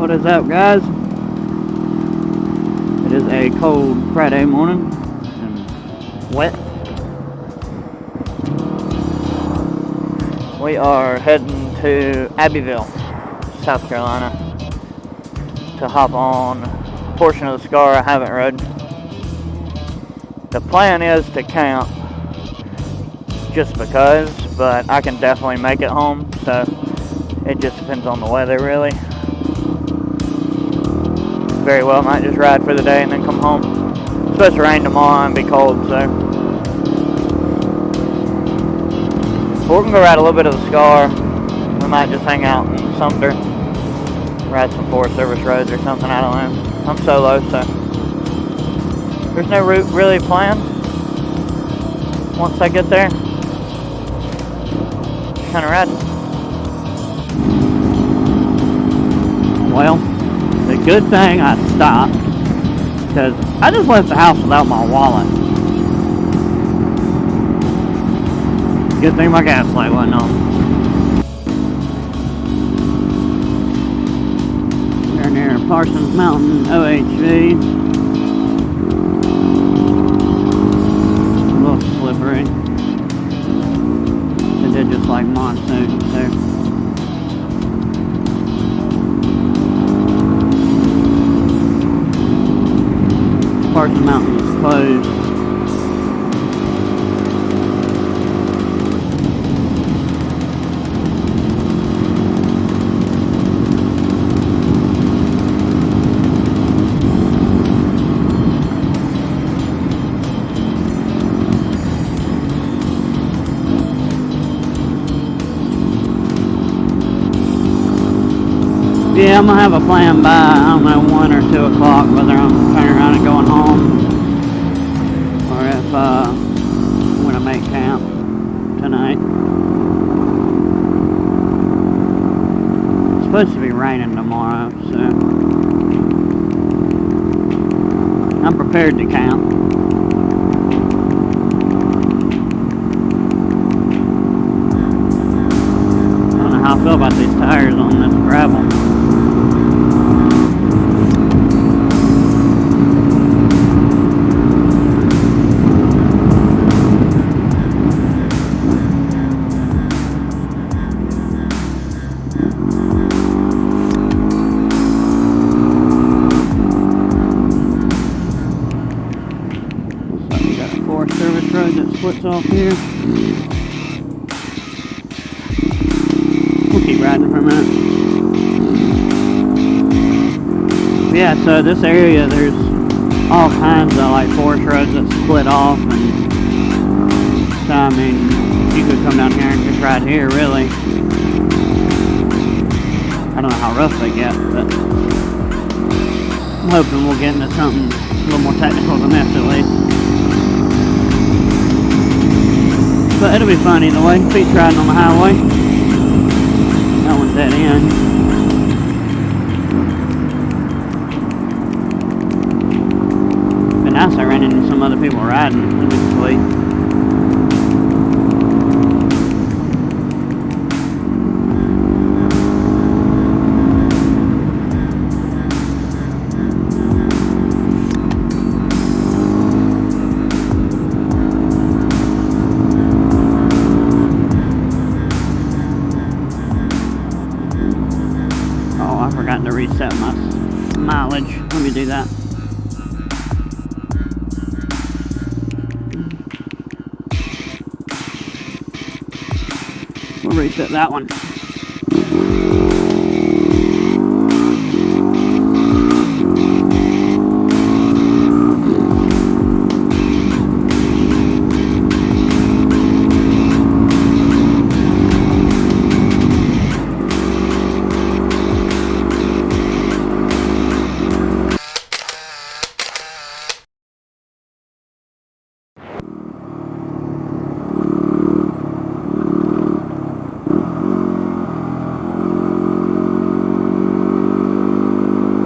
What is up, guys? It is a cold Friday morning and wet. We are heading to Abbeville, South Carolina to hop on a portion of the Scar I haven't rode. The plan is to camp just because, but I can definitely make it home, so it just depends on the weather, really. Very well might just ride for the day and then come home. It's supposed to rain tomorrow and be cold, so we're gonna go ride a little bit of the Scar. We might just hang out in Sumter, ride some Forest Service roads or something, I don't know. I'm solo, so there's no route really planned. Once I get there, just kind of riding. Well, the good thing I stopped, because I just left the house without my wallet. Good thing my gas light wasn't on. We're near Parsons Mountain OHV. A little slippery. It did just like monsoon there. Parsons Mountain is closed. Yeah, I'm gonna have a plan by, I don't know, 1 or 2 o'clock, whether I'm turning around and going home, or if I'm gonna make camp tonight. It's supposed to be raining tomorrow, so I'm prepared to camp. I don't know how I feel about these tires on this gravel. Service road that splits off here. We'll keep riding for a minute. Yeah, so this area, there's all kinds of like forest roads that split off, and so I mean, you could come down here and just ride here, really. I don't know how rough they get, but I'm hoping we'll get into something a little more technical than this at least. But it'll be fun either way. Pete's riding on the highway. That one's dead end. It'd be nice I ran into some other people riding. That'd be sweet. I forgot to reset my mileage. Let me do that. We'll reset that one.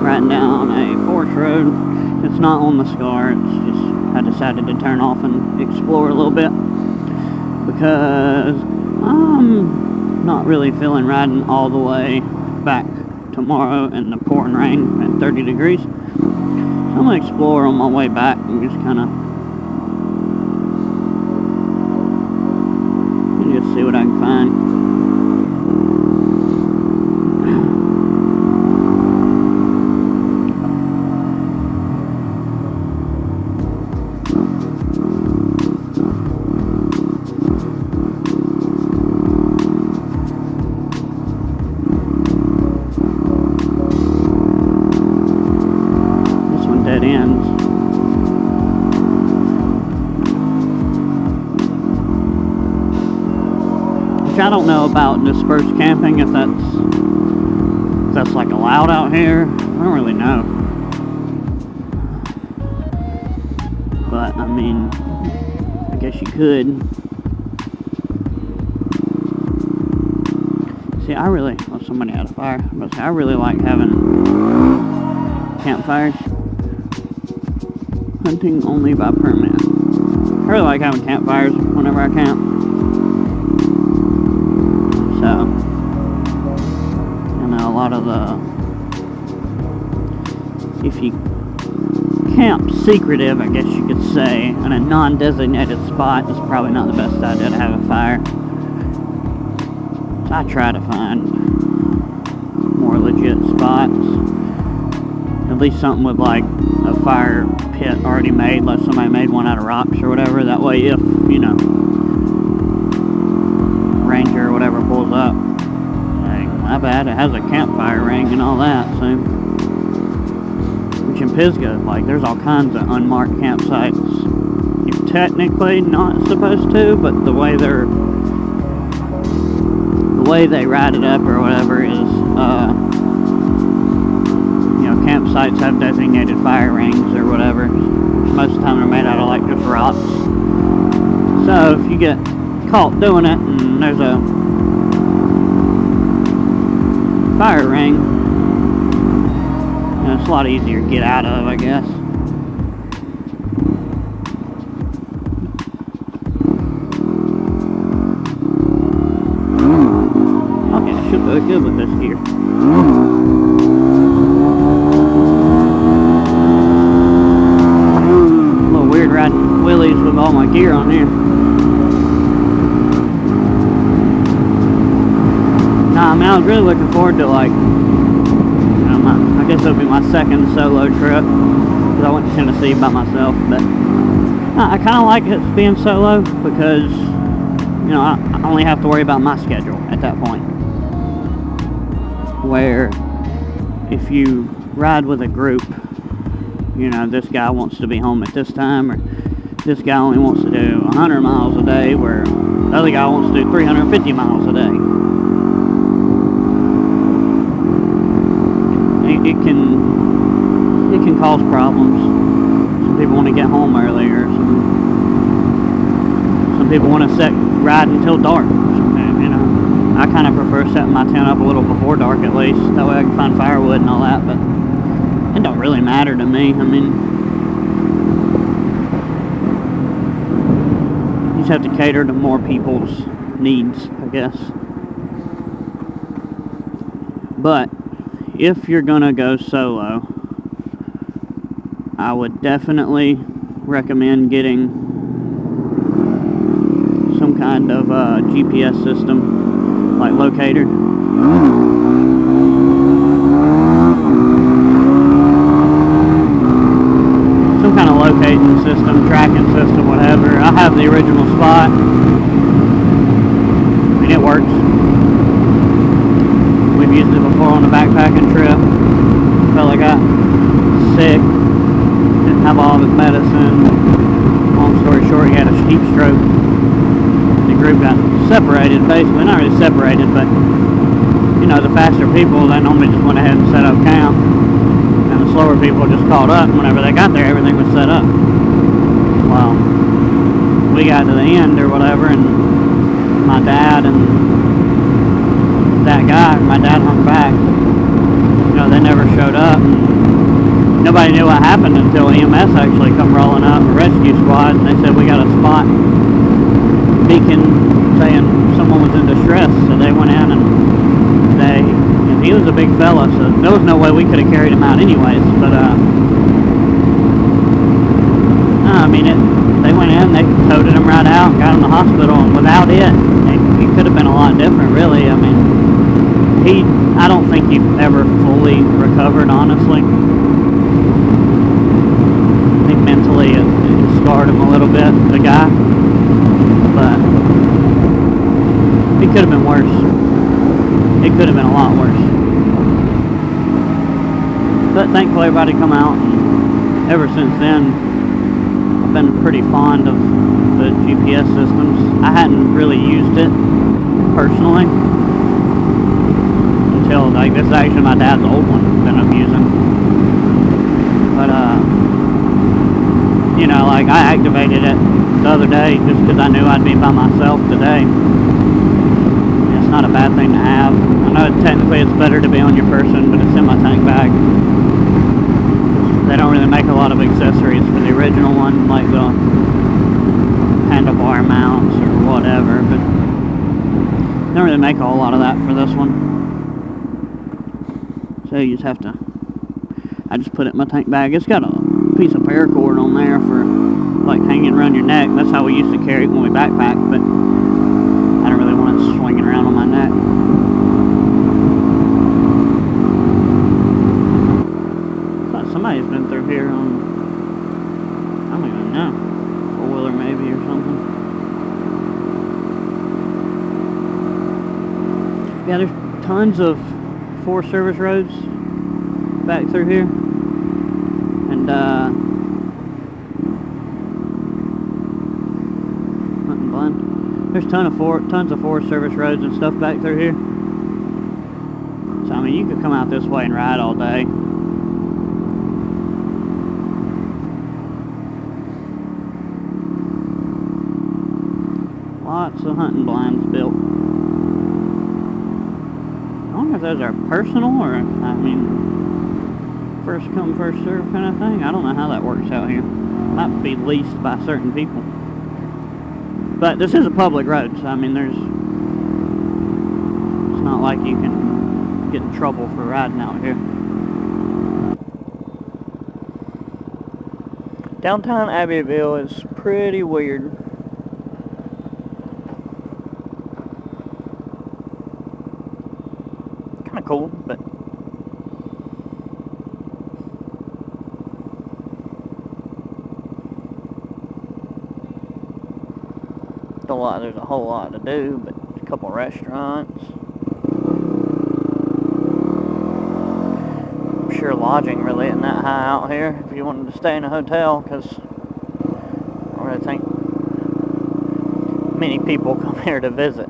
Riding down a forest road. It's not on the Scar, it's just I decided to turn off and explore a little bit because I'm not really feeling riding all the way back tomorrow in the pouring rain at 30 degrees. So I'm going to explore on my way back and just kind of see what I can find. This one dead ends. Which I don't know about dispersed camping, if that's like allowed out here. I don't really know. But I mean, I guess you could. See, somebody had a fire. But I really like having campfires. Hunting only by permit. I really like having campfires whenever I camp. So, I know a lot of if you camp secretive, I guess you could say, in a non-designated spot, it's probably not the best idea to have a fire. So I try to find more legit spots. At least something with like a fire pit already made, like somebody made one out of rocks or whatever. That way if, ranger or whatever pulls up, like, my bad, it has a campfire ring and all that, so. Which in Pisgah, like, there's all kinds of unmarked campsites. You're technically not supposed to, but the way they write it up or whatever is, campsites have designated fire rings or whatever. Most of the time they're made out of like just rocks. So if you get caught doing it and there's a fire ring, it's a lot easier to get out of, I guess. Okay, I should go good with this gear. A little weird riding wheelies with all my gear on here. I mean, I was really looking forward to, like, I guess it'll be my second solo trip, because I went to Tennessee by myself, but I kind of like it being solo, because, I only have to worry about my schedule at that point. Where, if you ride with a group, this guy wants to be home at this time, or this guy only wants to do 100 miles a day, where the other guy wants to do 350 miles a day. It can cause problems. Some people want to get home earlier. Some people want to ride until dark. I kind of prefer setting my tent up a little before dark at least. That way I can find firewood and all that. But it don't really matter to me. I mean, you just have to cater to more people's needs, I guess. But if you're gonna go solo, I would definitely recommend getting some kind of GPS system, like locator. Some kind of locating system, tracking system, whatever. I have the original spot. I mean, it works. We've used it before on a backpacking trip. Fella got sick, didn't have all of his medicine. Long story short, he had a heat stroke. The group got separated, basically. Not really separated, but the faster people, they normally just went ahead and set up camp. And the slower people just caught up. And whenever they got there, everything was set up. Well, we got to the end or whatever, and my dad and that guy, my dad hung back. They never showed up. Nobody knew what happened until EMS actually come rolling up, a rescue squad, and they said we got a spot beacon saying someone was in distress. So they went in and he was a big fella, so there was no way we could have carried him out anyways. But I mean, they went in, they toted him right out, got him to the hospital, and without it, he could have been a lot different, really. I mean, I don't think he ever fully recovered, honestly. I think mentally it scarred him a little bit, the guy. But it could have been worse. It could have been a lot worse. But thankfully everybody come out, and ever since then, I've been pretty fond of the GPS systems. I hadn't really used it personally until, like, this is actually my dad's old one that I'm using. But, you know, like, I activated it the other day just because I knew I'd be by myself today. It's not a bad thing to have. I know technically it's better to be on your person, but it's in my tank bag. They don't really make a lot of accessories for the original one, like the handlebar mounts or whatever, but they don't really make a whole lot of that for this one. So you just have to, I just put it in my tank bag. It's got a piece of paracord on there for like hanging around your neck. That's how we used to carry it when we backpacked, but I don't really want it swinging around on my neck. Somebody's been through here on, I don't even know, four-wheeler maybe or something. Yeah, there's tons of Forest Service roads back through here, and nothing blind. There's tons of Forest Service roads and stuff back through here. So I mean, you could come out this way and ride all day. Lots of hunting blinds built. I wonder if those are personal or, I mean, first come, first serve kind of thing. I don't know how that works out here. Might be leased by certain people. But this is a public road, so I mean, it's not like you can get in trouble for riding out here. Downtown Abbeville is pretty weird. Kind of cool, but there's a whole lot to do, but a couple restaurants. I'm sure lodging really isn't that high out here if you wanted to stay in a hotel, because I don't really think many people come here to visit.